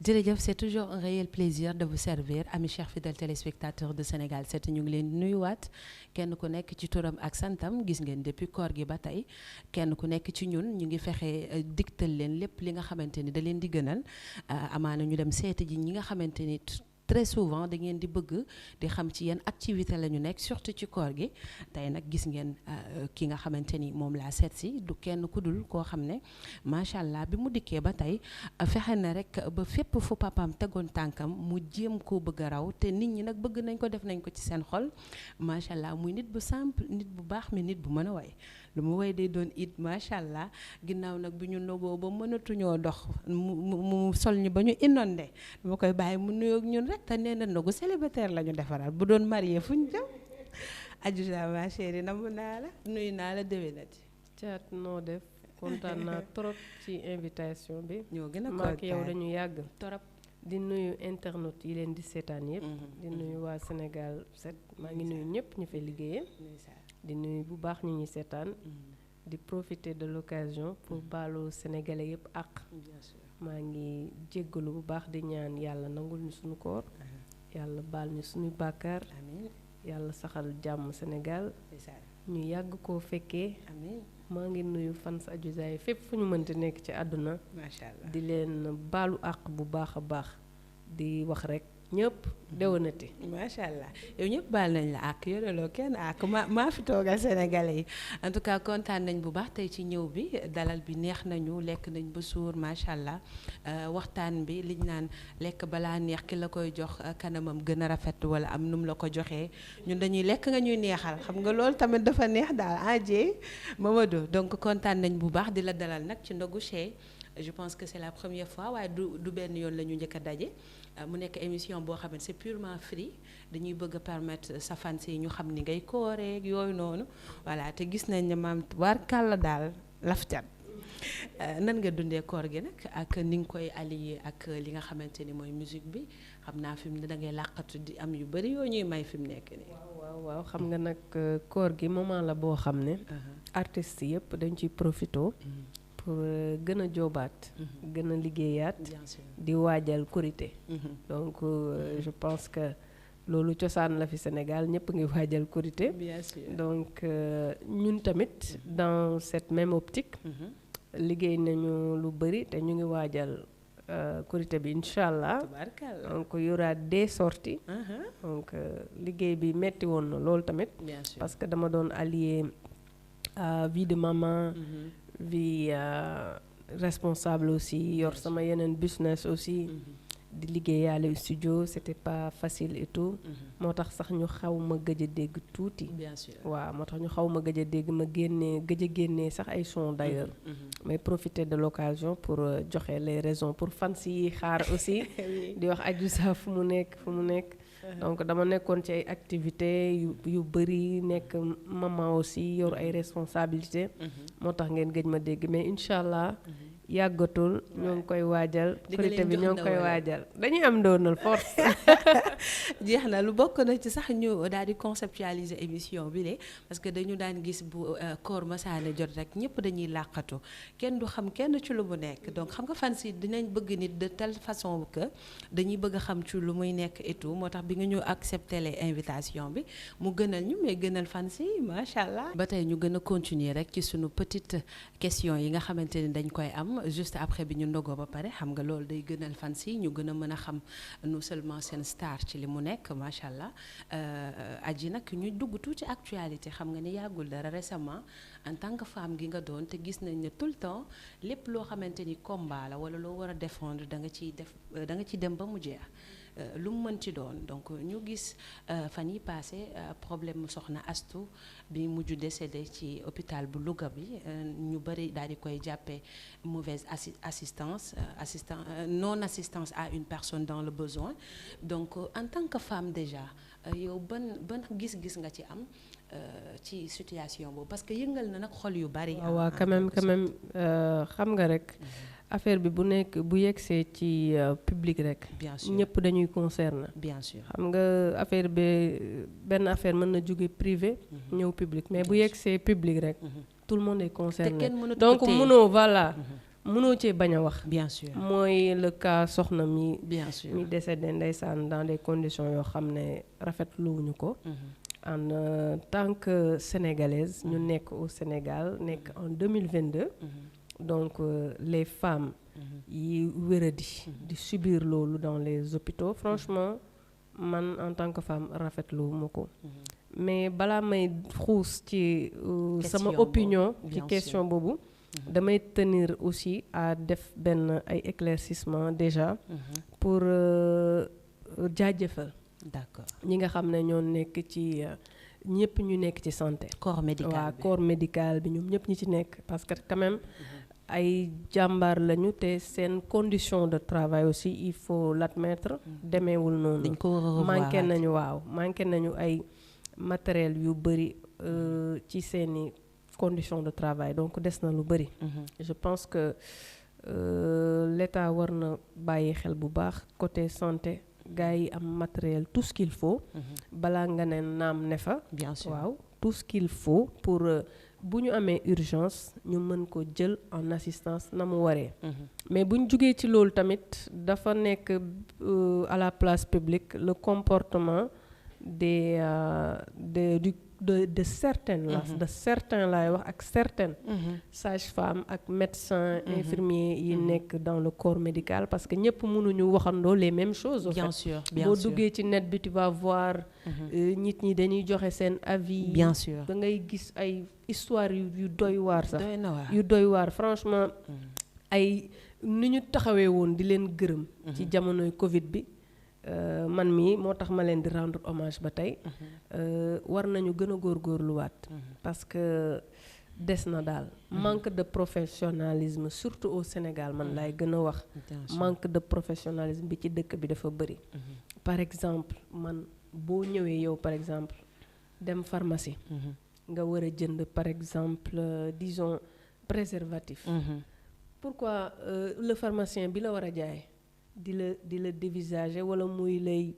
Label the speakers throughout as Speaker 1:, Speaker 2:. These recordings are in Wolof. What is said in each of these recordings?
Speaker 1: jërëjëf c'est toujours un réel plaisir de vous servir amis chers fidèles téléspectateurs de Sénégal 7 ñu ngi leen di nuyuwaat kenn ku nekk ci turam ak santam gis ngeen depuis koor gi ba tey kenn ku nekk ci ñun ñu ngi fexe digtal leen lépp li nga xamante ni da leen di gënal amaana ñu dem seeti ji ñi nga xamante ni très souvent da ngeen di bëgg di xam ci yenn activité la ñu nekk surtout ci koor gi tey nag gis ngeen ki nga xamante ni moom laa seet si du kenn ku dul koo xam ne macha allah bi mu dikkee ba tey fexe na rek ba fépp fu papaam tegoon tànkam mu jéem koo bëgg a raw te nit ñi nag bëgg nañ ko def nañ ko ci seen xol macha allah muy nit bu simple nit bu baax mais nit bu mën a way lu mu way day doon it macha allah ginnaaw nag bi ñu nogoo ba mënatuñoo dox mu sol ñu ba ñu inondé dama koy bàyyi mu nuyoog ñun rek te nee na nagu célibataire la ñu defaral bu doon marié fu ñu jëm Adiouza ma chérie namm naa la nuyu naa la déwénati
Speaker 2: caat noo def kontaan naa trop ci invitation bi
Speaker 1: ñoo gën a
Speaker 2: maak yow
Speaker 1: kontaan
Speaker 2: dañu yàgg
Speaker 1: torop
Speaker 2: di nuyu internautes yi leen di seetaan yëpp di nuyu waa Sénégal 7 maa ngi nuyu ñëpp ñu fay liggéeyee di nuyu bu baax ñu ñuy seetaan di profiter de l'occasion pour baalu sénégalais yëpp ak maa ngi jéggalu bu baax di ñaan yàlla nangul ñu suñu koor yàlla baal ñu suñu bàkkaar
Speaker 1: amiin
Speaker 2: yàlla saxal jàmm Sénégal ñu yàgg koo fekkee
Speaker 1: amiin
Speaker 2: maa ngi nuyu fans Adiouza yi fépp fu ñu mënti nekk ci àdduna
Speaker 1: macha allah
Speaker 2: di leen baalu àq bu baax a baax di wax rek ñëpp déwénati
Speaker 1: macha allah yow ñëpp baal nañ la ak yoreloo kenn ak maa fi toogal sénégalais yi en tout cas kontaan nañ bu baax tey ci ñëw bi dalal bi neex nañu lekk nañ ba suur macha allah waxtaan bi liñ naan lekk balaa neex ki la koy jox kanamam gën a rafet wala am nu mu la ko joxee ñun dañuy lekk nga ñuy neexal xam nga loolu tamit dafa neex daal Adji Mamadou donc kontaan nañ bu baax di la dalal nag ci ndogu Chez je pense que c'est la première fois waaye du benn yoon la ñu njëkk a daje mu nekk émission boo xam ne c'est purement free dañuy bëgg a permettre sa fans yi ñu xam ni ngay kooreeg yooyu noonu voilà te gis nañ ne maam war kàlla daal lafcat nan nga dundee koor gi nag ak ni nga koy allier ak li nga xamante ni mooy musique bi xam naa fi mu ne da ngay làqatu di am yu bari yoo ñuy may fi mu nekk nii.
Speaker 2: waaw xam nga nag koor gi moment la boo xam ne artistes yëpp dañ ciy profito pour gën a joobaat gën a liggéeyaat di waajal korité donc je pense que loolu cosaan la fi Sénégal ñëpp ngi waajal korité
Speaker 1: bien sûr
Speaker 2: donc ñun tamit dans cette même optique liggéey nañu lu bëri te ñu ngi waajal korité bi incha allah donc y aura des sorties donc liggéey bi metti woon na loolu tamit
Speaker 1: bien sûr
Speaker 2: parce que dama doon allier vie de maman vie responsable aussi yor sama yeneen business aussi di liggéeyaale studio c'était pas facile et tout moo tax sax ñu xaw ma gëj a dégg tuuti
Speaker 1: bien sûr
Speaker 2: waaw moo tax ñu xaw ma gëj a dégg ma génnee gëj a génnee sax ay son d'ailleurs mais profiter de l'occasion pour joxe les raisons pour fans yi xaar aussi di wax Adiouza fu mu nekk donc dama nekkoon ci ay activités yu bëri nekk maman aussi yor ay responsabilités moo tax ngeen gëj ma dégg mais incha allah yàggatul ñoo ngi koy waajal korité bi ñoo ngi koy waajal dañuy am ndoonal force
Speaker 1: jeex na lu bokk na ci sax ñu daal di conceptualiser émission bi de parce que dañu daan gis bu koor masaane jot rek ñëpp dañuy làqatu kenn du xam kenn ci lu mu nekk donc xam nga fans yi dinañ bëgg nit de telle façon que dañuy bëgg a xam ci lu muy nekk et tout moo tax bi nga ñu accepter les invitation bi mu gënal ñu mais gënal fans yi macha allah. ba tey ñu gën a continuer rek ci sunu petite question yi nga xamante ni dañ koy am juste après bi ñu ndogoo ba pare xam nga loolu day gënal fans yi ñu gën a mën a xam non seulement seen star ci li mu nekk macha allah Adji nag ñu dugg tuuti actualité xam nga ni yàggul dara récemment en tant que femme gi nga doon te gis nañ ne tout le temps lépp loo xamante ni combat la wala loo war a défendre da nga ciy dem ba mu jeex lu mu mën ci doon donc ñu gis fan yi passé problème mu soxna Astou bi mujj décédé ci hôpital bu Louga bi ñu bëri daal di koy jàppee mauvaise assistance non assistance à une personne dans le besoin donc en tant que femme déjà yow ban gis-gis nga ci am ci situation boobu parce que yëngal na nag xol yu bari.
Speaker 2: waaw quand même xam nga rek. affaire bi bu yegsee ci public rek.
Speaker 1: bien sûr
Speaker 2: ñëpp dañuy concerné.
Speaker 1: bien sûr
Speaker 2: xam nga affaire bi benn affaire mën na jóge privé. ñëw public mais bu yegsee public rek. tout le monde est concerné
Speaker 1: te kenn mënatu
Speaker 2: donc mënoo voilà. mënoo cee bañ a wax.
Speaker 1: bien sûr
Speaker 2: mooy le cas soxna mi.
Speaker 1: bien sûr
Speaker 2: mi décédé ndeysaan dans des conditions yoo xam ne rafetluwuñu ko. en tant que sénégalaise ñu nekk au Sénégal nekk en 2022. donc les femmes yi wéradi di subir loolu dans les hôpitaux franchement man en tant que femme rafetluwuma ko. mais balaa may xuus ci sama opinion ci question boobu. damay tenir aussi à def benn ay éclaircissement déjà. pour jaajëfal.
Speaker 1: d'accord
Speaker 2: ñi nga xam ne ñoo nekk ci ñëpp ñu nekk ci santé.
Speaker 1: corps médical
Speaker 2: waaw corps médical bi ñoom ñëpp ñi ci nekk parce que quand même ay jàmbaar lañu te seen condition de travail aussi il faut l'admettre demeewul noonu.
Speaker 1: dañ ko war a revoir
Speaker 2: manqué nañu ay matériel yu bëri ci seeni conditions de travail donc des na lu bëri. je pense que l'État war na bàyyi xel bu baax côté santé gars yi am matériel tout ce qu'il faut. balaa nga ne naam ne fa.
Speaker 1: bien sûr
Speaker 2: waaw tout ce qu'il faut pour bu ñu amee urgence ñu mën ko jël en assistance na mu waree. mais bu ñu jugee ci loolu tamit dafa nekk à la place publique le comportement de certaines de certains laay wax ak certaines sages-femmes ak médecins infirmiers yi nekk dans le corps médical parce que ñëpp mënuñu waxandoo les mêmes choses
Speaker 1: bien sûr
Speaker 2: boo duggee ci net bi tu vas voir nit ñi dañuy joxe seen avis
Speaker 1: bien sûr
Speaker 2: da ngay gis ay histoire yu doy waar sax
Speaker 1: doy na waar
Speaker 2: yu doy waar franchement ay ni ñu taxawee woon di leen gërëm ci jamonoy Covid bi man mii moo tax ma leen di rendre hommage ba tey war nañu gën a góorgóorluwaat parce que des na daal manque de professionnalisme surtout au Sénégal man laay gën a wax manque de professionnalisme bi ci dëkk bi dafa bëri par exemple man boo ñëwee yow par exemple dem pharmacie nga war a jënd par exemple disons préservatif pourquoi le pharmacien bi la war a jaay di la dévisager wala muy lay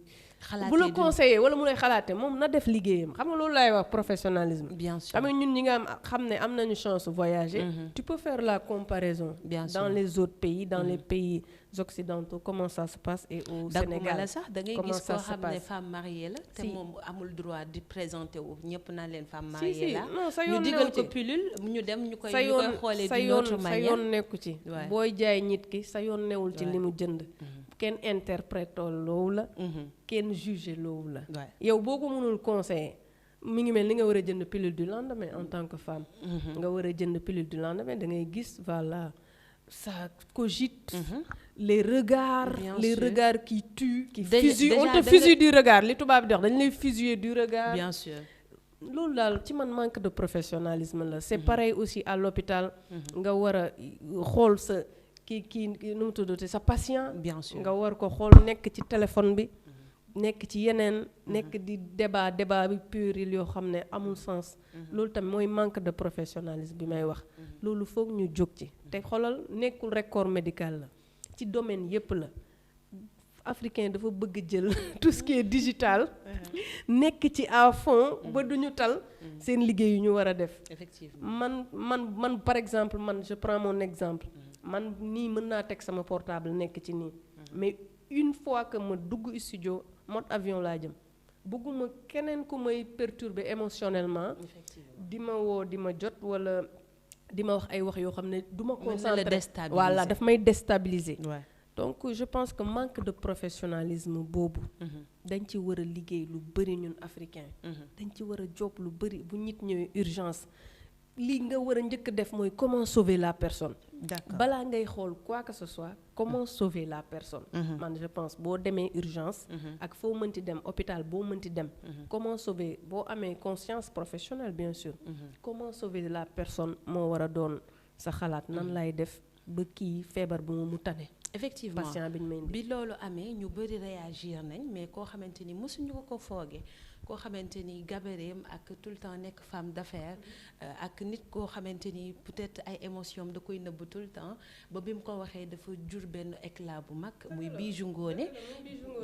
Speaker 2: bu la conseiller wala mu lay xalaate moom na def liggéeyam xam nga loolu laay wax professionnalisme
Speaker 1: bien sûr
Speaker 2: xam nga ñun ñi nga xam ne am nañu chance voyager tu peux faire la comparaison
Speaker 1: bien sûr
Speaker 2: dans les autres pays dans les pays occidentaux comment ça se passe et au Sénégal
Speaker 1: la sax da ngay gis koo xam ne femme mariée la te moom amul droit di présenter wu ñëpp naan leen femme mariée la
Speaker 2: non sa yoon
Speaker 1: ñu digal ko pilule ñu dem ñu koy xoolee d'une autre manière
Speaker 2: sa yoon nekku ci booy jaay nit ki sa yoon newul ci li mu jënd kenn interprète loolu la kenn juge loolu la yow boo ko mënul conseiller mi ngi mel ni nga war a jënd pilule du lendemain en tant que femme nga war a jënd pilule du lendemain da ngay gis voilà ça cogite les regards qui tuent qui fusillent on te fusille du regard li tubaab di wax dañ lay fusiller du regard
Speaker 1: bien sûr
Speaker 2: loolu daal ci man manque de professionnalisme la c'est pareil aussi à l'hôpital nga war a xool sa kii nu mu tuddati sa patient
Speaker 1: bien sûr
Speaker 2: nga war ko xool nekk ci téléphone bi nekk ci yeneen nekk di débat bi puéril yoo xam ne amul sens loolu tamit mooy manque de professionnalisme bi may wax loolu foog ñu jóg ci te xoolal nekkul rek corps médical la ci domaine yépp la africain dafa bëgg jël tout ce qui est digital nekk ci à fond ba duñu tal seen liggéey yu ñu war a def
Speaker 1: effectivement
Speaker 2: man par exemple man je prends mon exemple man nii mën naa teg sama portable nekk ci nii mais une fois que ma dugg studio mode avion laa jëm bëgguma keneen ku may perturber émotionnellement di ma woo di ma jot wala di ma wax ay wax yoo xam ne du ma concentré voilà daf may déstabiliser donc je pense que manque de professionnalisme boobu dañ ci war a liggéey lu bëri ñun africain dañ ci war a job lu bëri bu nit ñëwee urgence lii nga war a njëkk def mooy comment sauver la personne balaa ngay xool quoi que ce soit comment sauver la personne man je pense boo demee urgence ak foo mënti dem hôpital boo mënti dem comment sauver boo amee conscience professionnelle bien sûr comment sauver la personne moo war a doon sa xalaat nan lay def ba kii feebar bu mu tane
Speaker 1: effectivement
Speaker 2: patient bi ñu may indi
Speaker 1: bi loolu amee ñu bëri réagir nañ mais koo xamante ni mësuñu ko foogee koo xamante ni gabareem ak tout le temps nekk femme d'affaires ak nit koo xamante ni peut-être ay émotions da koy nëbb tout le temps ba bi mu ko waxee dafa jur benn éclat bu mag muy Bijou Ngoné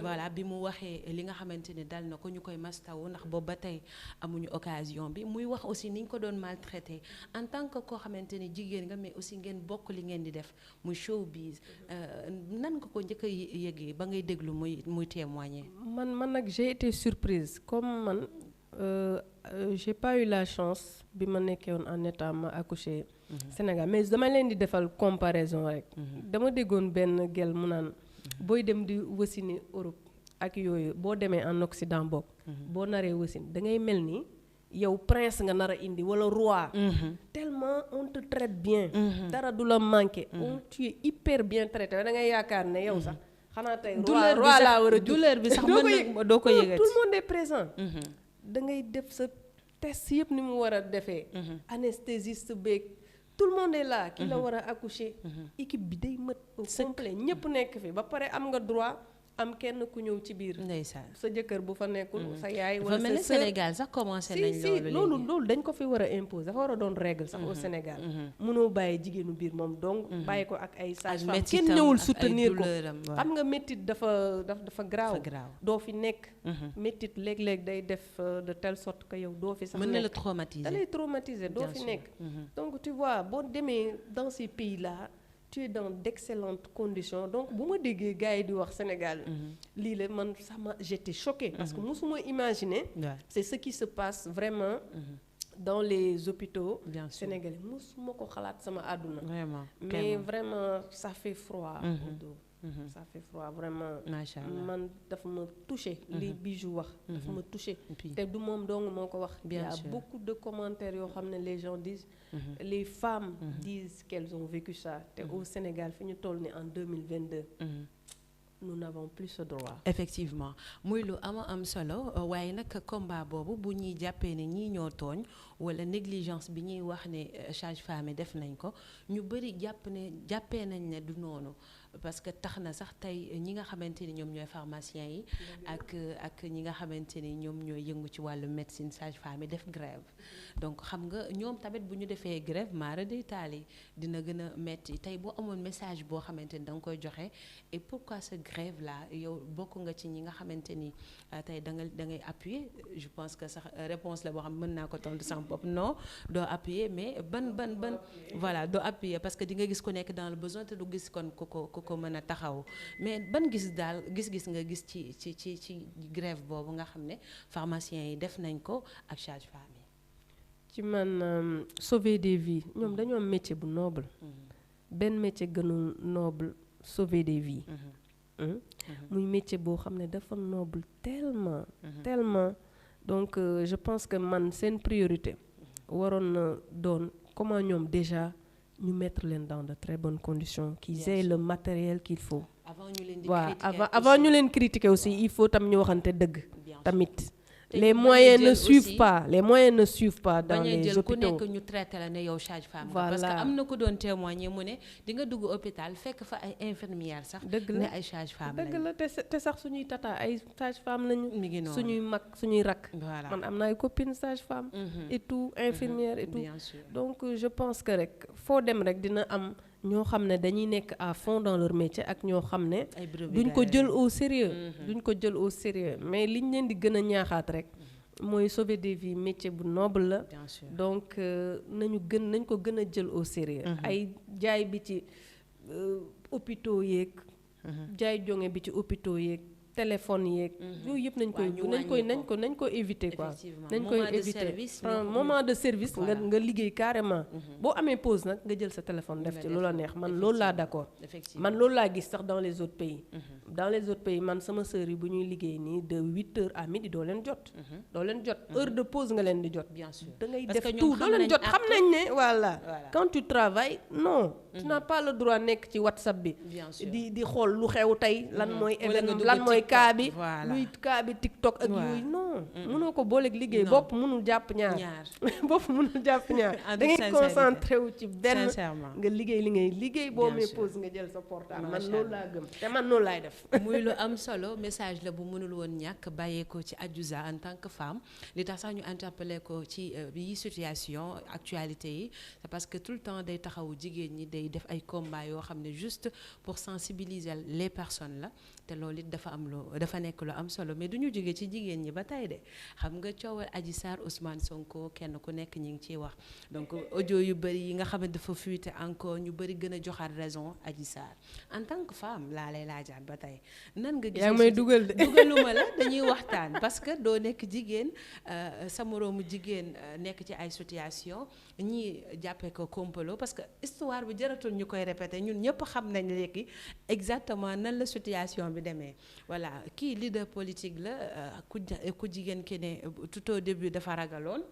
Speaker 1: voilà bi mu waxee li nga xamante ni dal na ko ñu koy mastawu ndax boobu ba tey amuñu occasion bi muy wax aussi ni ñu ko doon maltraité en tant que koo xamante ni jigéen nga mais aussi ngeen bokk li ngeen di def muy showbiz nan nga ko njëkk a yëgee ba ngay déglu muy témoigner.
Speaker 2: man nag j'ai été surprise comme man j'ai pas eu la chance bi ma nekkee woon en état ma accouché Sénégal mais dama leen di defal comparaison rek. dama déggoon benn gel mu naan booy dem di wasini Europe ak yooyu boo demee en Occident bokk. boo naree wasin da ngay mel ni yow prince nga nar a indi wala roi. tellement on te traite bien. dara du la manqué. tu es hyper bien traité da ngay yaakaar ne yow sax. xanaa tey roi laa war a
Speaker 1: douleur bi sax mën na doo ko yëgati
Speaker 2: tout le monde est présent. da ngay def sa test yëpp ni mu war a defee. anesthésiste beeg tout le monde est là. ki la war a accoucher. équipe bi day mët au complet ñëpp nekk fi ba pare am nga droit. am kenn ku ñëw ci biir.
Speaker 1: ndeysaan
Speaker 2: sa jëkkër bu fa nekkul. sa yaay wala sa
Speaker 1: mel ni Sénégal sax commencé nañ
Speaker 2: loolu dañ ko fi war a imposer dafa war a doon règle sax au Sénégal. mënoo bàyyi jigéenu biir moom donc. bàyyi ko ak ay sage-femme kenn ñëwul soutenir ko. xam nga méttit dafa graaw. doo fi nekk. méttit léeg-léeg day def de telle sorte que yow doo fi sax nekk.
Speaker 1: mën na la traumatiser
Speaker 2: da lay traumatiser doo fi nekk. donc tu vois boo demee dans ces pays là. tu es dans d'excellentes conditions donc bu ma déggee gars yi di wax Sénégal lii la man sama j'étais choquée parce que mosuma imaginer c'est ce qui se passe vraiment dans les hôpitaux sénégalais mosuma ko xalaat sama àdduna mais vraiment ça fait froid au dos ça fait froid vraiment man dafa ma touché li Bijou wax dafa ma touché te du moom dong moo ko wax il y a beaucoup de commentaires yoo xam ne les gens disent les femmes disent qu'elles ont vécu ça te au Sénégal fi ñu toll ni en 2022 nous n'avons plus ce droit.
Speaker 1: effectivement muy lu am solo waaye nag combat boobu bu ñuy jàppee ne ñii ñoo tooñ wala négligence bi ñuy wax ne sage-femme def nañ ko ñu bëri jàppee nañ ne du noonu parce que tax na sax tey ñi nga xamante ni ñoom ñooy pharmaciens yi ak ñi nga xamante ni ñoom ñooy yëngu ci wàllu médecine sage-femme def grève donc xam nga ñoom tamit bu ñu defee grève maara day taali dina gën a metti tey boo amoon message boo xamante ni da nga koy joxe et pourquoi ce grève là yow bokk nga ci ñi nga xamante ni tey da ngay appuyer je pense que sax réponse la boo xam mën naa ko tontu sama bopp non doo appuyer mais ban voilà doo appuyer parce que di nga gis ku nekk dans le besoin te du gis kon ko mën a taxaw mais ban gis nga gis ci grève boobu nga xam ne pharmaciens yi def nañ ko ak sage-femme yi.
Speaker 2: ci man sauver des vies ñoom dañoo am métier bu noble. benn métier gënul noble sauver des vies. muy métier boo xam ne dafa noble tellement donc je pense que man seen priorité waroon na doon comment ñoom déjà ñu mettre leen dans de très bonnes conditions qu'ils aient le matériel qu'il faut avant ñu leen critiquer aussi il faut tam ñu waxante dëgg tamit les moyens ne suivent pas dans les hôpitaux.
Speaker 1: ku nekk ñu traité la ne yow sage-femme parce que am na ko doon témoigner mu ne di nga dugg hôpital fekk fa ay infirmières sax ne ay sage-femme lañu
Speaker 2: dëgg la te sax suñuy tata ay sage-femme lañu
Speaker 1: mi ngi noonu
Speaker 2: suñuy mag suñuy rakk man am na ay copines sage-femme et tout infirmière et tout donc je pense que rek foo dem rek dina am ñoo xam ne dañuy nekk à fond dans leur métier ak ñoo xam ne duñ ko jël au sérieux mais liñ leen di gën a ñaaxaat rek mooy sauver des vies métier bu noble la donc nañ ko gën a jël au sérieux ay jaay bi ci hôpitaux yeeg jaay jonge bi ci hôpitaux yeeg téléphone yeeg yooyu yëpp nañ ko éviter quoi nañ koy éviter moment de service nga liggéey carrément boo amee pause nag nga jël sa téléphone def ci lu la neex man loolu laa d'accord man loolu laa gis sax dans les autres pays man sama sœur yi bu ñuy liggéey nii de 8h à midi doo leen jot heure de pause nga leen di jot da ngay def tout doo leen jot xam nañ ne voilà quand tu travailles non tu n'as pas le droit nekk ci WhatsApp bi di xool lu xew tey lan mooy événement lan mooy kaa bi
Speaker 1: voilà.
Speaker 2: luy kaa bi TikTok ak
Speaker 1: Ouais.
Speaker 2: yooyu non mënoo ko booleeg liggéey
Speaker 1: Non.
Speaker 2: bopp mënul jàpp ñaar bopp mënul jàpp ñaar
Speaker 1: En
Speaker 2: da ngay
Speaker 1: toute
Speaker 2: concentré wu ci benn
Speaker 1: sincèrement.
Speaker 2: nga liggéey li ngay liggéey boo
Speaker 1: Bien
Speaker 2: mee
Speaker 1: sûr.
Speaker 2: pause nga jël sa portable man
Speaker 1: Macha
Speaker 2: loolu
Speaker 1: Allah.
Speaker 2: laa gëm te man noonu laay def
Speaker 1: muy lu am solo message la bu mënul woon ñàkk bàyyeekoo ci Adiouza en tant que femme li tax sax ñu interpellé ko ci yi situation actualité yi c'est parce que tout le temps day taxawu jigéen ñi day def ay combats yoo xam ne juste pour sensibiliser les personnes la te loolu it dafa nekk lu am solo mais du ñu jógee ci jigéen ñi ba tey de xam nga coowal Adji Sarr Ousmane Sonko kenn ku nekk ñi ngi ciy wax donc audio yu bëri yi nga xam ne dafa fuité encore ñu bëri gën a joxaat raison Adji Sarr en tant que femme laa lay laajaat ba tey nan nga gisee
Speaker 2: yaa ngi may dugal de
Speaker 1: dugaluma la dañuy waxtaan parce que doo nekk jigéen sa moroomu jigéen nekk ci ay situation ñii jàppee ko complot parce que histoire bi jaratul ñu koy répéter ñun ñëpp xam nañ léegi exactement nan la situation bi demee voilà kii leader politique la ku jigéen ki ne tout au début dafa ragaloon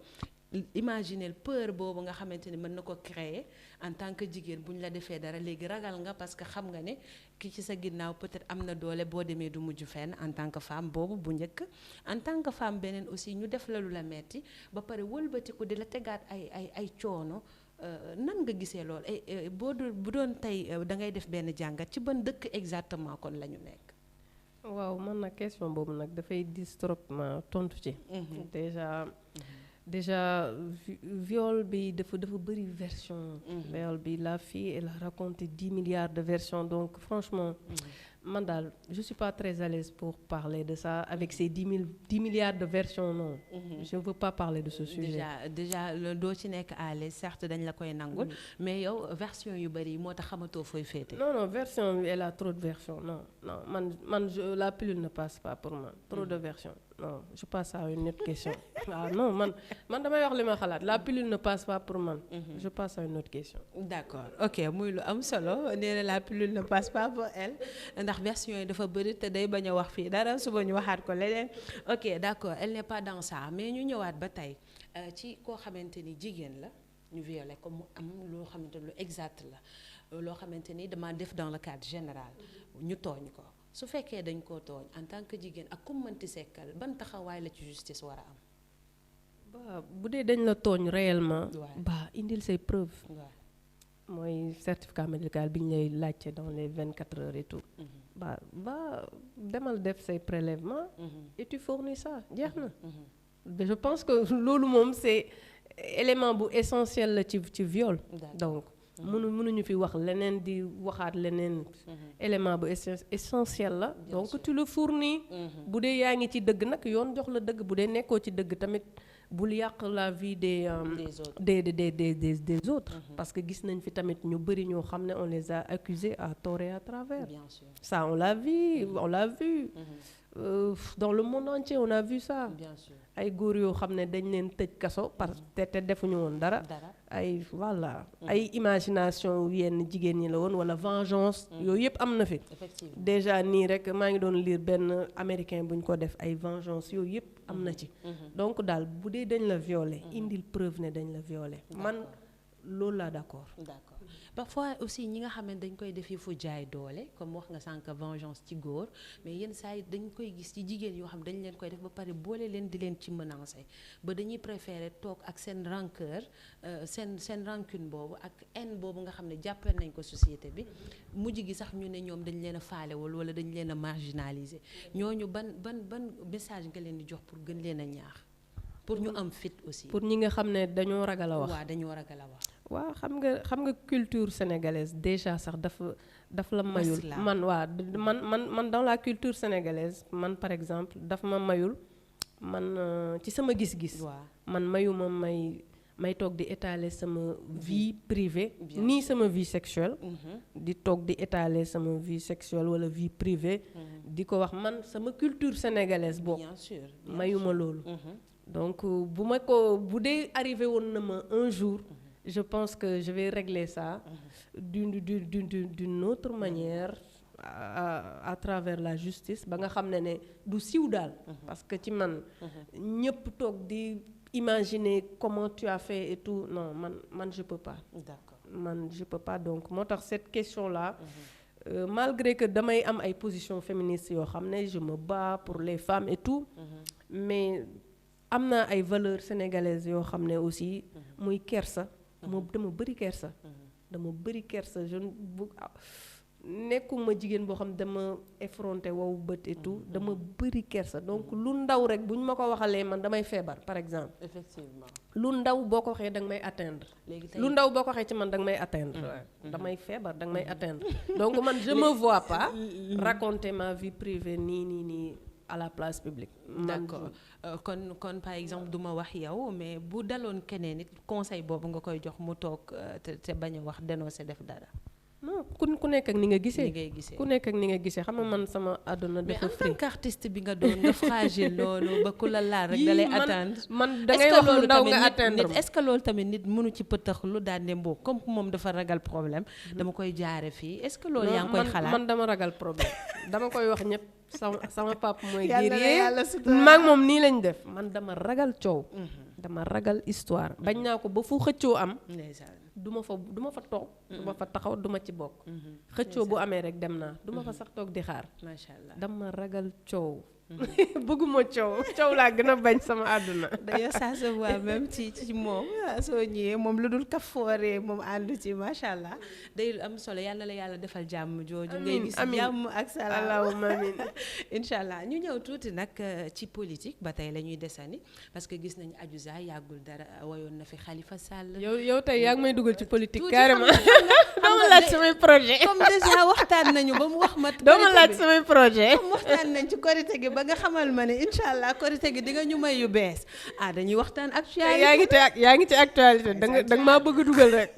Speaker 1: imaginer peur boobu nga xamante ni mën na ko créer en tant que jigéen bu ñu la defee dara léegi ragal nga parce que xam nga ne ki ci sa ginnaaw peut-être am na doole boo demee du mujj fenn en tant que femme boobu bu njëkk en tant que femme beneen aussi ñu def la lu la metti ba pare wëlbatiku di la tegaat ay coono nan nga gisee lool bu doon tey da ngay def benn jàngat ci ban dëkk exactement kon la ñu nekk.
Speaker 2: waaw man nag question boobu nag dafay dis trop ma tontu ci déjà viol bi dafa bëri version viol bi la fille elle a raconté 10 milliards de versions donc franchement man daal je suis pas très à l'aise pour parler de ça avec ces 10 milliards de versions non je ne veux pas parler de ce sujet
Speaker 1: déjà doo ci nekk à l'aise certes dañ la koy nangul mais yow version yu bëri yi moo tax xamatoo fooy féete
Speaker 2: non version elle a trop de versions non la pilule ne passe pas pour moi trop de versions non je passe à une autre question non man damay wax li ma xalaat la pilule ne passe pas pour man je passe à une autre question
Speaker 1: d'accord ok muy lu am solo nee na la pilule ne passe pas pour elle ndax version yi dafa bëri te day bañ a wax fii dara suba ñu waxaat ko leneen ok d'accord elle n'est pas dans ça mais ñu ñëwaat ba tey ci koo xamante ni jigéen la ñu violé ko mu am loo xamante ni lu exact la loo xamante ni dama def dans le cadre général ñu tooñ ko su fekkee dañ koo tooñ en tant que jigéen ak ku mënti sekkal ban taxawaay la ci justice war a am.
Speaker 2: bu dee dañ la tooñ réellement. indil say preuves. mooy certificat médical bi ñu lay laajte dans les 24 heures et tout. demal def say prélèvements. et tu fournis ça jeex na. je pense que loolu moom c'est élément bu essentiel la ci viol. donc. mënuñu fi wax leneen di waxaat leneen élément bu essentiel la donc tu le fournis bu dee yaa ngi ci dëgg nag yoon jox la dëgg bu dee nekkoo ci dëgg tamit bul yàq la vie des autres parce que gis nañ fi tamit ñu bëri ñoo xam ne on les a accusés à tort et à travers. Bien sûr. Ça on l'a vu dans le monde entier on a vu ça. Bien sûr. ay góor yoo xam ne dañ leen tëj kaso parce que te defuñu woon dara ay voilà ay imagination yenn jigéen ñi la woon wala vengeance yooyu yëpp am na fi déjà nii rek maa ngi doon lire benn américain bu ñu ko def ay vengeance yooyu yëpp am na ci donc daal bu dee dañ la violer indil preuve ne dañ la violer man loolu laa d'accord.
Speaker 1: Parfois aussi ñi nga xam ne dañ koy def fu jaay doole comme wax nga sànq vengeance ci góor mais yenn saa yi dañ koy gis ci jigéen yoo xam dañ leen koy def ba pare boole leen di leen ci menacer ba dañuy préférer toog ak seen rancœur seen rancune boobu ak haine boobu nga xam ne jàppal nañ ko société bi mujj gi sax ñu ne ñoom dañ leen a faalewul wala dañ leen a marginaliser ñooñu ban message nga leen di jox pour gën leen a ñaax pour ñu am fit aussi.
Speaker 2: pour ñi nga xam ne dañoo ragal a wax.
Speaker 1: waaw dañoo ragal a wax.
Speaker 2: waaw xam nga culture sénégalaise déjà sax dafa la mayul man dans la culture sénégalaise man par exemple dafa ma mayul man ci sama gis-gis. man mayuma may toog di étaler sama vie privée ni sama vie sexuelle. di toog di étaler sama vie sexuelle wala vie privée. di ko wax man sama culture sénégalaise boobu.
Speaker 1: bien sûr
Speaker 2: mayuma loolu. donc bu dee arrivé woon na ma un jour. je pense que je vais régler ça d'une autre manière à travers la justice ba nga xam ne du siiw daal parce que ci man ñëpp toog di imaginer comment tu as fait et tout non man je peux pas. D'accord. Man je peux pas donc moo tax cette question là malgré que damay am ay positions féministes yoo xam ne je me bats pour les femmes et tout mais am na ay valeurs sénégalaises yoo xam ne aussi muy kersa dama bëri kersa je ne bu nekkuma jigéen boo xam dama effronté wow bët et tout dama bëri kersa donc lu ndaw rek bu ñu ma ko waxalee man damay feebar par exemple.
Speaker 1: Effectivement.
Speaker 2: lu ndaw boo ko waxee danga may atteindre. lu ndaw boo ko waxee ci man danga may atteindre. damay feebar danga may atteindre. donc man je me vois pas raconter ma vie privée nii à la place publique.
Speaker 1: D'accord kon par exemple du ma wax yow mais bu daloon keneen nit conseil boobu nga koy jox mu toog te bañ a wax dénoncer def dara.
Speaker 2: non ku nekk ak ni nga gisee.
Speaker 1: ku
Speaker 2: nekk ak ni nga gisee xam nga man sama àdduna dafa free.
Speaker 1: mais en tant qu'artiste bi nga doon nga fragile loolu ba ku la laal rek da lay atteindre.
Speaker 2: man da ngay wax lu ndaw nga atteindre
Speaker 1: est-ce que loolu tamit nit mënu ci pëtax lu daan ne mboo comme moom dafa ragal problème dama koy jaare fii est-ce que loolu yaa ngi koy xalaat.
Speaker 2: man dama ragal problème dama koy wax ñëpp sama papa mooy guerrier maag moom nii lañ def man dama ragal coow. dama ragal histoire bañ naa ko ba fu xëccoo am. duma fa toog duma fa taxaw duma ci bokk xëccoo bu amee rek dem naa duma fa sax toog di xaar
Speaker 1: macha allah
Speaker 2: dama ragal coow bëgguma coow laa gën a bañ sama àdduna.
Speaker 1: d'ailleurs ça se voit même ci moom soo ñëwee moom lu dul kafooree moom àndu ci macha allah day am solo yàlla la yàlla defal jàmm jooju. ngay gis jàmm ak salaam
Speaker 2: allahumma amiin.
Speaker 1: incha allah ñu ñëw tuuti nag ci politique ba tey la ñuy desani parce que gis nañu Adiouza yàggul dara wayoon na fi Khalifa Sall.
Speaker 2: yow tey yaa ngi may dugal ci politique carrément. doo ma laaj samay projet.
Speaker 1: comme déjà waxtaan nañu ba mu wax ma.
Speaker 2: doo ma laaj samay projet.
Speaker 1: comme waxtaan nañ ci korite gi ba nga xamal ma ne incha allah korite gi di nga ñu may yu bees dañuy waxtaan actualité.
Speaker 2: yaa ngi ci actualité danga maa bëgg dugal rek.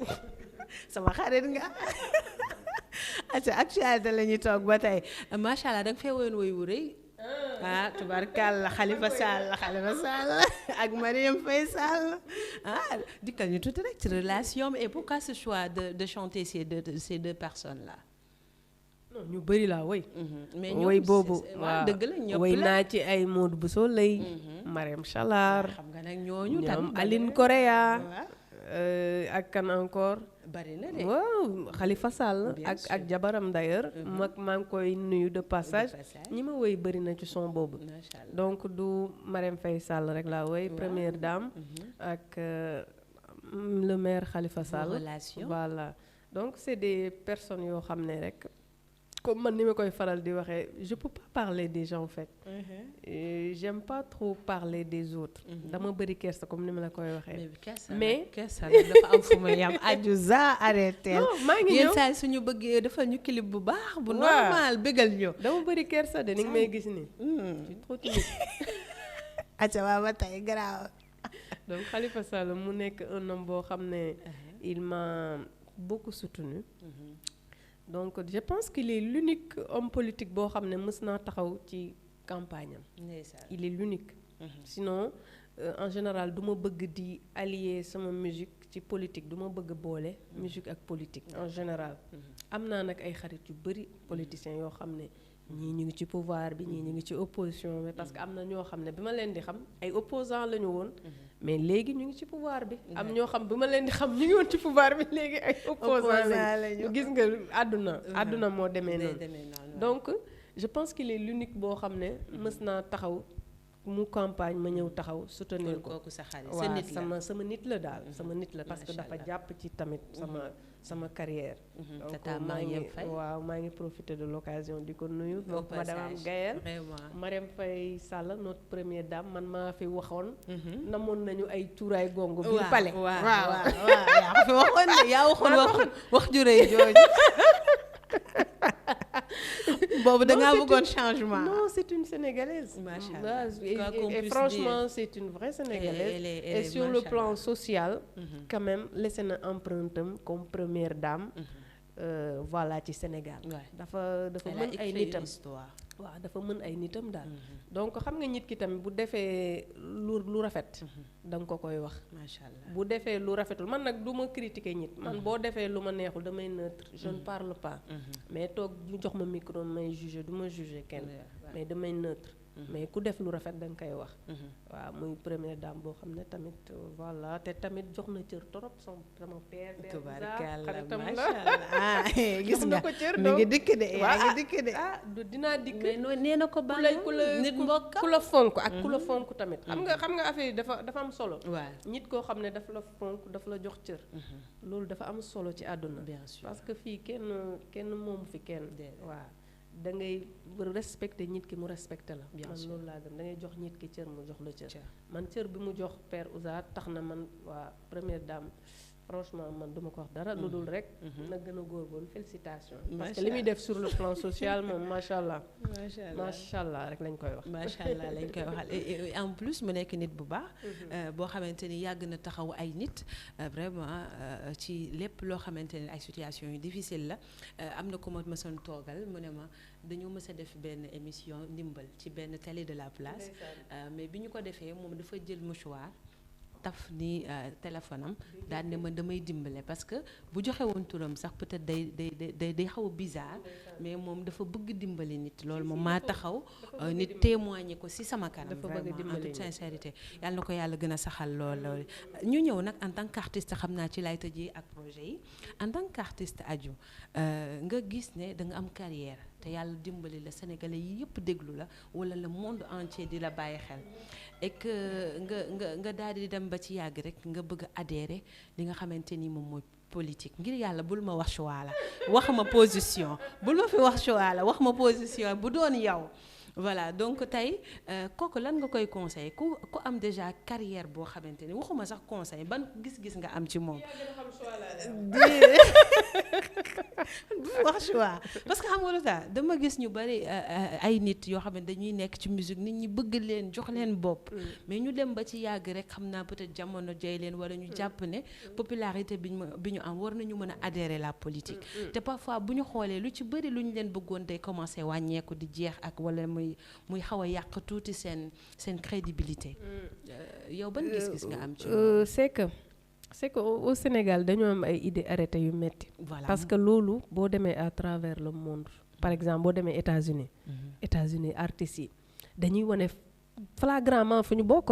Speaker 1: sama xarit nga. actualité la ñuy toog ba tey macha allah da nga fee woyoon woy wu rëy. tubarkalla Khalifa Sall ak Marième Faye Sall dikkal ñu tuuti rek ci relation et pourquoi ce choix de chanter ces deux personnes là.
Speaker 2: non ñu bëri laa woy.
Speaker 1: mais
Speaker 2: woy boobu
Speaker 1: waaw dëgg la ñëpp la
Speaker 2: woy naa ci ay Modou Bousso Lay. Mariam Chalar.
Speaker 1: xam nga nag ñooñu
Speaker 2: ñoom Aline Correa. ak kan encore.
Speaker 1: bari na de
Speaker 2: waaw Khalifa Sall ak jabaram d'ailleurs. maa ngi koy nuyu de passage. ñi ma woy bëri na ci son boobu. donc du Marième Faye Sall rek laa woy première dame. ak le maire Khalifa Sall. voilà donc c'est des personnes yoo xam ne rek. comme man ni ma koy faral di waxee je peux pas parler des gens en fait. J'aime pas trop parler des autres. dama bëri kersa comme ni ma la koy waxee. mais
Speaker 1: kersa dafa am fu ma yam Adiouza arrêté.
Speaker 2: non maa ngi ñëw
Speaker 1: yenn saa suñu bëggee defal ñu clip bu baax. bu normal bëggal ñu.
Speaker 2: dama bëri kersa de ni nga may gis nii. ci trop timide.
Speaker 1: acca waa ba tey garaaw.
Speaker 2: donc Khalifa Sall mu nekk un homme boo xam ne il m'a beaucoup soutenu. donc je pense qu'il est l'unique homme politique boo xam ne mës naa taxaw ci campagne am. il est l'unique. Sinon en général du ma bëgg di allier sama musique ci politique du ma bëgg boole musique ak politique en général. am naa nag ay xarit yu bëri politiciens yoo xam ne ñii ñu ngi ci pouvoir bi ñii ñu ngi ci opposition bi parce que am na ñoo xam ne bi ma leen di xam ay opposants la ñu woon. mais léegi ñu ngi ci pouvoir bi. am ñoo xam bi ma leen di xam ñu ngi woon ci pouvoir bi léegi ay opposants lañu gis nga àdduna moo demee noonu. donc je pense qu'il est l'unique boo xam ne mës naa taxaw mu campagne ma ñëw taxaw soutenir ko.
Speaker 1: kooku sa xarit
Speaker 2: sa nit la sama nit la daal sama nit la parce que dafa jàpp ci tamit sama carrière. donc maa ngi profiter de l'occasion di ko nuyu. donc madame Gaël Marième Faye Sall notre première dame man maa fi waxoon. namoon nañu ay cuuraay gongo biir palais.
Speaker 1: waaw yaa waxoon wax ju rëy jooju. boobu da ngaa bëggoon changement.
Speaker 2: non c'est une Sénégalaise.
Speaker 1: macha allah
Speaker 2: et franchement c'est une vraie Sénégalaise. et sur le plan social. quand même laissé na empreinte am comme première dame. voilà ci Sénégal. dafa mën ay nitam. waaw dafa mën ay nitam daal. donc xam nga nit ki tamit bu defee lu rafet. da nga ko koy wax.
Speaker 1: macha allah
Speaker 2: bu defee lu rafetul man nag du ma critiquer nit. man boo defee lu ma neexul damay neutre je ne parle pas. mais toog ñu jox ma micro may juger du ma juger kenn. mais damay neutre. mais ku def lu rafet da nga koy wax. waaw muy première dame boo xam ne tamit voilà te tamit jox na cër trop sama père.
Speaker 1: tubaarkalla macha allah gis nga mi ngi dikk de yaa ngi dikk de.
Speaker 2: dinaa dikk.
Speaker 1: mais nee na ko baax nit mbokk
Speaker 2: ku la fonk ak ku la fonk tamit. xam nga affaire yi dafa am solo.
Speaker 1: waaw
Speaker 2: nit koo xam ne dafa la fonk dafa la jox cër. loolu dafa am solo ci àdduna.
Speaker 1: bien sûr
Speaker 2: parce que fii kenn moomu fi kenn. waaw da ngay respecter nit ki mu respecter la. man loolu laa gëm da ngay jox nit ki cër mu jox la cër. man cër bi mu jox père Ouza tax na man waa première dame franchement man duma ko wax dara. lu dul rek. na gën a góorgóorlu félicitations. parce que li muy def sur le plan social moom macha allah. macha allah rek lañ koy wax.
Speaker 1: macha allah lañ koy waxal et en plus mu nekk nit bu baax. boo xamante ni yàgg na taxaw ay nit vraiment ci lépp loo xamante ni ay situation yu difficile la am na ko ma mësoon toogal mu ne ma dañoo mës a def benn émission ndimbal ci benn télé de la place. mais bi ñu ko defee moom dafa jël mouchoir. taf ni téléphone am daal ne ma damay dimbale parce que bu joxe woon turam sax peut-être day xaw a bizarre mais moom dafa bëgg dimbali nit loolu moom maa taxaw nit témoigner ko ci sama kanam vraiment en toute sincérité yàlla na ko yàlla gën a saxal lool ñu ñëw nag en tant qu'artiste xam naa ci lay tëjee ak projet yi en tant qu'artiste Adjo nga gis ne da nga am carrière te yàlla dimbali la sénégalais yi yëpp déglu la wala le monde entier di la bàyyi xel et que nga daal di dem ba ci yàgg rek nga bëgg a adhérer li nga xamante ni moom mooy politique ngir yàlla bul ma wax choix la wax ma position bul ma fi wax choix la wax ma position bu doon yow voilà donc tey kooku lan nga koy conseiller ku am déjà carrière boo xamante ni waxuma sax conseil ban gis-gis nga am ci moom. bu wax choix parce que xam nga lu tax dama gis ñu bari ay nit yoo xam ne dañuy nekk ci musique nit ñi bëgg leen jox leen bopp. mais ñu dem ba ci yàgg rek xam naa peut-être jamono jay leen wala ñu jàpp ne popularité bi ñu am war nañu mën a adhérer la politique. te parfois bu ñu xoolee lu ci bari lu ñu leen bëggoon day commencer wàññeeku di jeex ak wala muy xaw a yàq tuuti seen crédibilité. yow ban gis-gis nga am ci
Speaker 2: c'est que au Sénégal dañoo am ay idées arrêtées yu metti
Speaker 1: voilà
Speaker 2: parce que loolu boo demee à travers le monde par exemple boo demee États-Unis artistes yi dañuy wane flagramment fu ñu bokk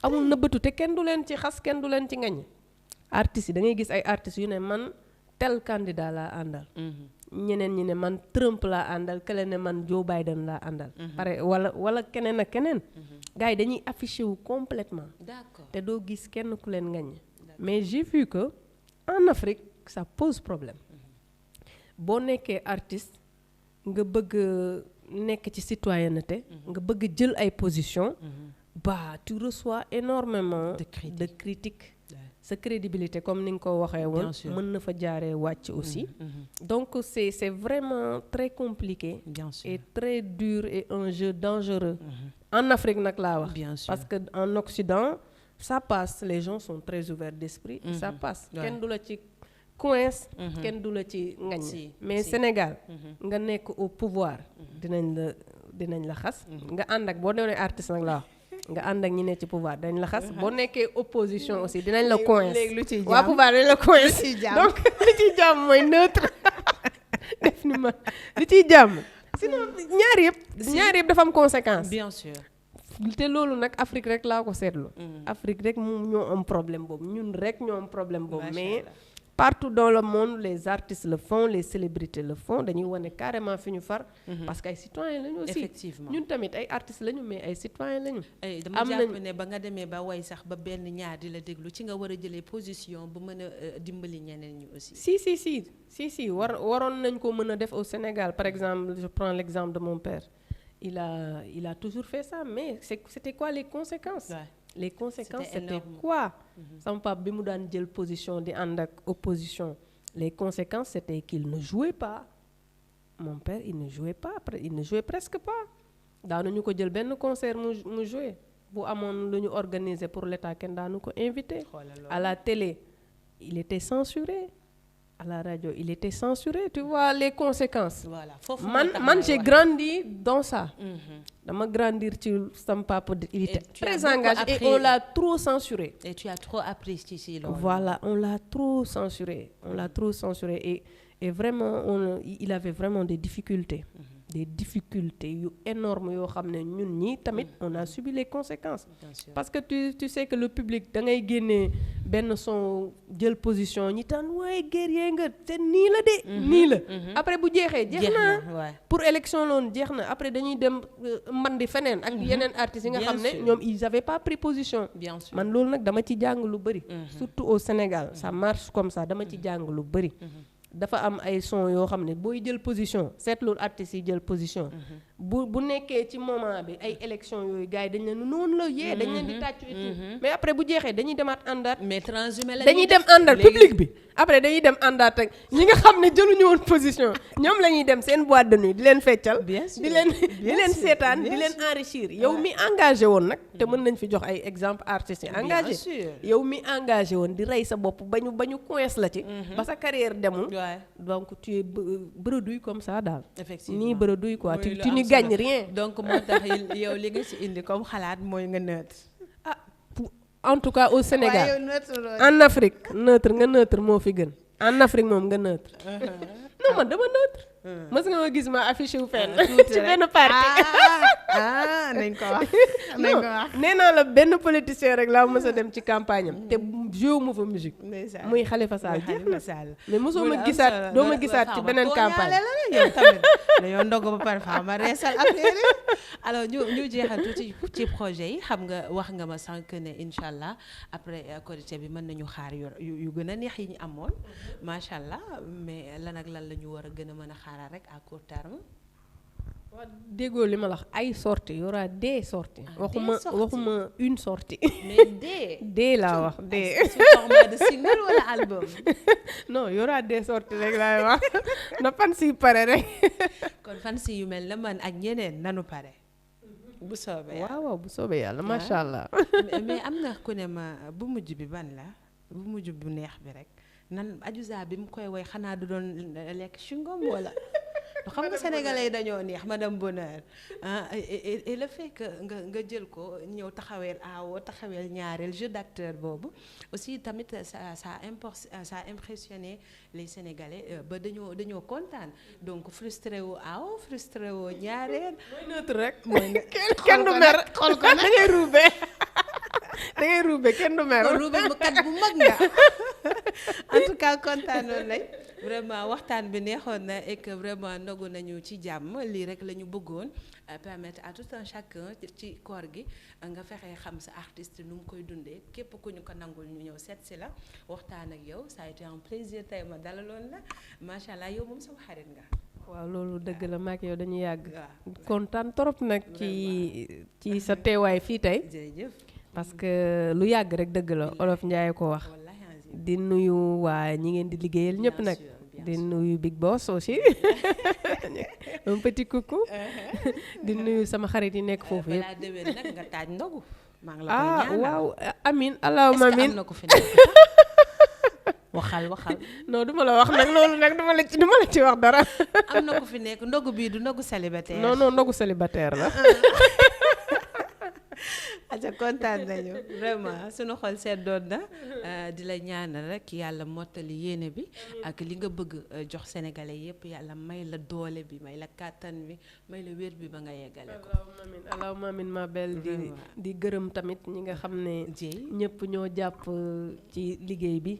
Speaker 2: amul nëbbatu te kenn du leen ci xas kenn du leen ci ngañ artistes yi da ngay gis ay artistes yu ne man tel candidat laa àndal. ñeneen ñi ne man Trump laa àndal kële ne man Joe Biden laa àndal. pare wala keneen ak keneen. gars yi dañuy affiché wu complètement.
Speaker 1: d'accord
Speaker 2: te doo gis kenn ku leen ngañ. mais j'ai vu que en Afrique ça pose problème. boo nekkee artiste nga bëgg nekk ci citoyenneté. nga bëgg jël ay position bah tu reçois énormément de critiques. sa crédibilité comme ni nga ko waxee woon mën na fa jaaree wàcc aussi. donc c'est vraiment très compliqué. et très dur et un jeu dangereux. en Afrique nag laa wax. parce que en Occident ça passe les gens sont très ouverts d'esprit. et ça passe kenn du la ci coince. kenn du la ci ngañ. mais Sénégal nga nekk au pouvoir. dinañ la xas. nga ànd ak boo doonee artiste nag laa wax. nga ànd ak ñi ne ci pouvoir dañ la xas boo nekkee opposition aussi dinañ la coince.
Speaker 1: léegi lu ciy jàmm
Speaker 2: waa pouvoir dañ la coince. donc li ciy jàmm mooy neutre. def ni ma li ciy jàmm. sinon ñaar yëpp dafa am conséquence.
Speaker 1: bien sûr.
Speaker 2: te loolu nag Afrique rek laa ko seetlu. Afrique rek moom ñoo am problème boobu ñun rek ñoo am problème boobu. mais partout dans le monde les artistes le font les célébrités le font dañuy wane carrément fi ñu far. parce que ay citoyens lañu aussi.
Speaker 1: effectivement
Speaker 2: ñun tamit ay artistes lañu mais ay citoyens lañu.
Speaker 1: dama jàpp ne ba nga demee ba way sax ba benn ñaar di la déglu ci nga war a jëlee position bu mën a dimbali ñeneen ñi aussi.
Speaker 2: si waroon nañ ko mën a def au Sénégal par exemple je prends l'exemple de mon père il a toujours fait ça mais c'était quoi les conséquences. les conséquences c'était quoi. sama papa bi mu daan jël position di ànd ak opposition les conséquences c'était qu'il ne jouait pas mon père il ne jouait presque pas daanuñu ko jël benn concert mu jouer bu amoon lu ñu organiser pour l'État kenn daanu ko invité. à la télé il était censuré à la radio il était censuré tu vois les conséquences.
Speaker 1: voilà
Speaker 2: man j'ai grandi dans ça. dama grandir ci sama papa il était très engagé et on l'a trop censuré.
Speaker 1: et tu as trop appris ci loolu.
Speaker 2: voilà on l'a trop censuré et vraiment il avait vraiment des difficultés. des difficultés yu énormes yoo xam ne ñun ñii tamit on a subi les conséquences. Parce que tu sais que le public da ngay génnee benn son jël position ñi tan waaye guerrier nga te nii la de nii la après bu jeexee jeex na pour élection loon jeex na après dañuy dem mbandi feneen ak yeneen artistes yi nga xam ne ñoom ils avaient pas pris position. Bien sûr. Man loolu nag dama ci jàng lu bëri surtout au Sénégal ça marche comme ça dama ci jàng lu bëri. Dafa am ay son yoo xam ne booy jël position seetlu artistes yi jël position bu nekkee ci moment bi ay élection yooyu gars yi dañ leen noonu la yee dañ leen di tàccu et tout mais après bu jeexee dañuy demaat àndaat
Speaker 1: mais transhumé la
Speaker 2: dañuy dem àndaat public bi après dañuy dem àndaat ak ñi nga xam ne jëluñu woon position ñoom la ñuy dem seen boîte de nuit di leen feccal di leen seetaan di leen enrichir yow mi engagé woon nag te mën nañ fi jox ay exemple artistes yi engagé yow mi engagé woon di rey sa bopp bañu coince la ci ba sa carrière demul donc tu es bredouille comme ça daal effectivement nii bredouille quoi tu n'y gagnes rien.
Speaker 1: Donc moo tax yow li nga ci indi comme xalaat mooy nga neutre.
Speaker 2: En tout cas au Sénégal en Afrique neutre moo fi gën en Afrique moom nga neutre. Non man dama neutre. mës nga ma gis ma affiché wu fenn ci benn parti.
Speaker 1: nañ ko wax
Speaker 2: nee naa la benn politicien rek laa mës a dem ci campagne am te joué mu fa musique muy Khalifa Sall jeex na mais mosoo ma gisaat doo ma gisaat ci beneen campagne
Speaker 1: yow tamit dañoo ndog ba pare fa ma reesal affaire yi. Alors ñu jeexal tuuti ci projet yi xam nga wax nga ma sànq ne incha allah après Korité bi mën nañu xaar yu gën a neex yi ñu amoon macha allah mais lan ak lan la ñu war a gën a mën a xaaral rek à court terme.
Speaker 2: waaw déggoo li ma la wax ay sorties y aura des sorties. waxuma une sortie.
Speaker 1: mais
Speaker 2: des laa wax des.
Speaker 1: sous format de single wala album.
Speaker 2: non y aura des sorties rek laay wax na fan si pare rek.
Speaker 1: kon fan si yu mel na man ak ñeneen nanu pare. bu soobee yàlla
Speaker 2: waaw bu soobee yàlla macha allah.
Speaker 1: mais am na ku ne ma bu mujj bi ban la bu mujj bu neex bi rek nan Adiouza bi mu koy woy xanaa du doon lekk chewing-gum wala. xam nga sénégalais yi dañoo neex madame Bonheur et le fait que nga jël ko ñëw taxaweel aawoo taxaweel ñaareel jeu d'acteur boobu aussi tamit ça impressionné les sénégalais ba dañoo kontaan donc frustré wu aawo frustré wu ñaareel.
Speaker 2: mooy neutre rek. kenn du mer xool ko da ngay ruube da ngay ruube kenn du mer.
Speaker 1: ruube bu kat bu mag nga en tout cas kontaanoon nañ vraiment waxtaan bi neexoon na et que vraiment ndogu nañu ci jàmm lii rek la ñu bëggoon permettre à tout un chacun ci koor gi nga fexe xam sa artiste nu mu koy dundee képp ku ñu ko nangul ñu ñëw seet si la waxtaan ak yow ça a été un plaisir tey ma dalaloon la macha allah yow moom sama xarit nga.
Speaker 2: waaw loolu dëgg la maak yow dañu yàgg. kontaan trop nag ci sa teewaay fii tey.
Speaker 1: jërëjëf.
Speaker 2: parce que lu yàgg rek dëgg la Olof Njaay ko wax. di nuyu waa ñi ngeen di liggéeyal ñëpp nag. di nuyu Big Boss aussi un petit coucou. di nuyu sama xarit yi nekk foofu yëpp.
Speaker 1: balaa déwén nag nga taaj ndogu. maa ngi la koy ñaanal
Speaker 2: waaw amin allahumma amin.
Speaker 1: est-ce que am na ko fi nekk waxal.
Speaker 2: non duma la wax nag loolu nag duma la ci wax dara.
Speaker 1: am na ko fi nekk ndogu bii du ndogu célibataire.
Speaker 2: non ndogu célibataire la.
Speaker 1: aca kontaan nañu vraiment suñu xol seddoon na di la ñaanal rek yàlla mottali yéene bi ak li nga bëgg jox sénégalais yépp yàlla may la doole bi may la kàttan bi may la wér bi ba nga yeggale ko.
Speaker 2: allahumma amin ma belle di gërëm tamit ñi nga xam ne ñëpp ñoo jàpp ci liggéey bi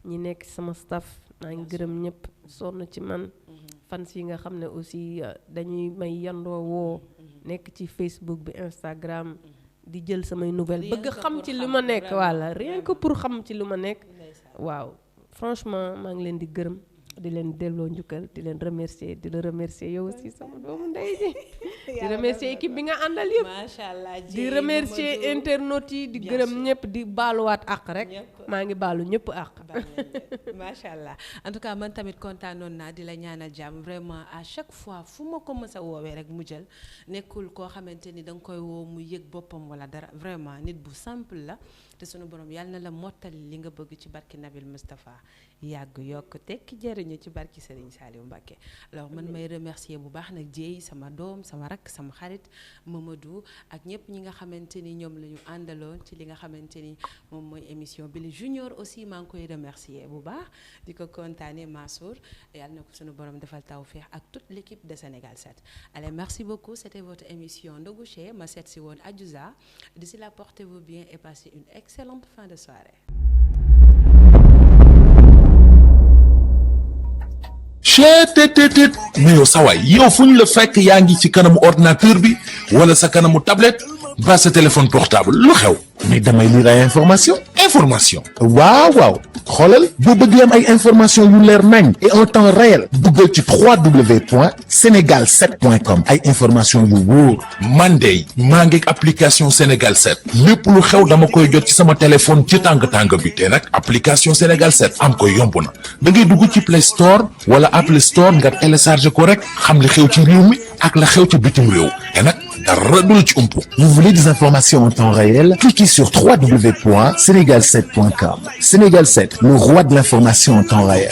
Speaker 2: ñi nekk sama staff maa ngi gërëm ñëpp sonn ci man fans yi nga xam ne aussi dañuy may yandoo woo nekk ci Facebook bi Instagram di jël samay nouvelles bëgg xam ci li ma nekk walla rien que pour xam ci li ma nekk waaw franchement maa ngi leen di gërëm di leen delloo njukkal di leen remercier di la remercier yow aussi sama doomu ndey ji di remercier équipe bi nga àndal yëpp
Speaker 1: macha allah
Speaker 2: di remercier internautes yi di gërëm ñëpp di baaluwaat àq rek maa ngi baalu ñëpp àq
Speaker 1: macha allah en tout cas man tamit kontaanoon naa di la ñaanal jàmm vraiment à chaque fois fu ma ko mës a woowee rek mu jël nekkul koo xamante ni da nga koy woo mu yëg boppam wala dara vraiment nit bu simple la te sunu borom yàlla na la mottali li nga bëgg ci barki Nabil Moustapha yàgg yokk tekki jëriñu ci barki Serigne Saliou Mbacké. alors man may remercier bu baax nag Dieye sama doom sama rakk sama xarit Mamadou ak ñëpp ñi nga xamante ni ñoom la ñu àndaloon ci li nga xamante ni moom mooy émission bi le junior aussi maa ngi koy remercier bu baax di ko kontaane Mansour yàlla na ko sunu borom defal tawfeex ak toute l'équipe de Sénégal 7. allez merci beaucoup c'était votre émission Ndogu Chez ma seet si woon Adiouza. D'ici là portez-vous bien et passez une excellente fin de soirée.
Speaker 3: cheetetetet mais yow sawaay yow fu ñu la fekk yaa ngi ci kanamu ordinateur bi wala sa kanamu tablette ba sa téléphone portable lu xew mais damay lire ay information waaw xoolal boo bëgg am ay information yu leer nañ et en temps réel duggal ci www.senegal7.com ay information yu wóor man de maa ngi application Sénégal 7 lépp lu xew dama koy jot ci sama téléphone ci tàng bi te nag application Sénégal 7 am ko yomb na da ngay dugg ci Play Store wala Apple Store nga télécharger ko rek xam li xew ci réew mi ak la xew ci bitim réew te nag dara du la ci umpu. Vous voulez des informations en temps réel? Cliquez sur www.senegal7.com. Sénégal 7, le roi de l'information en temps réel.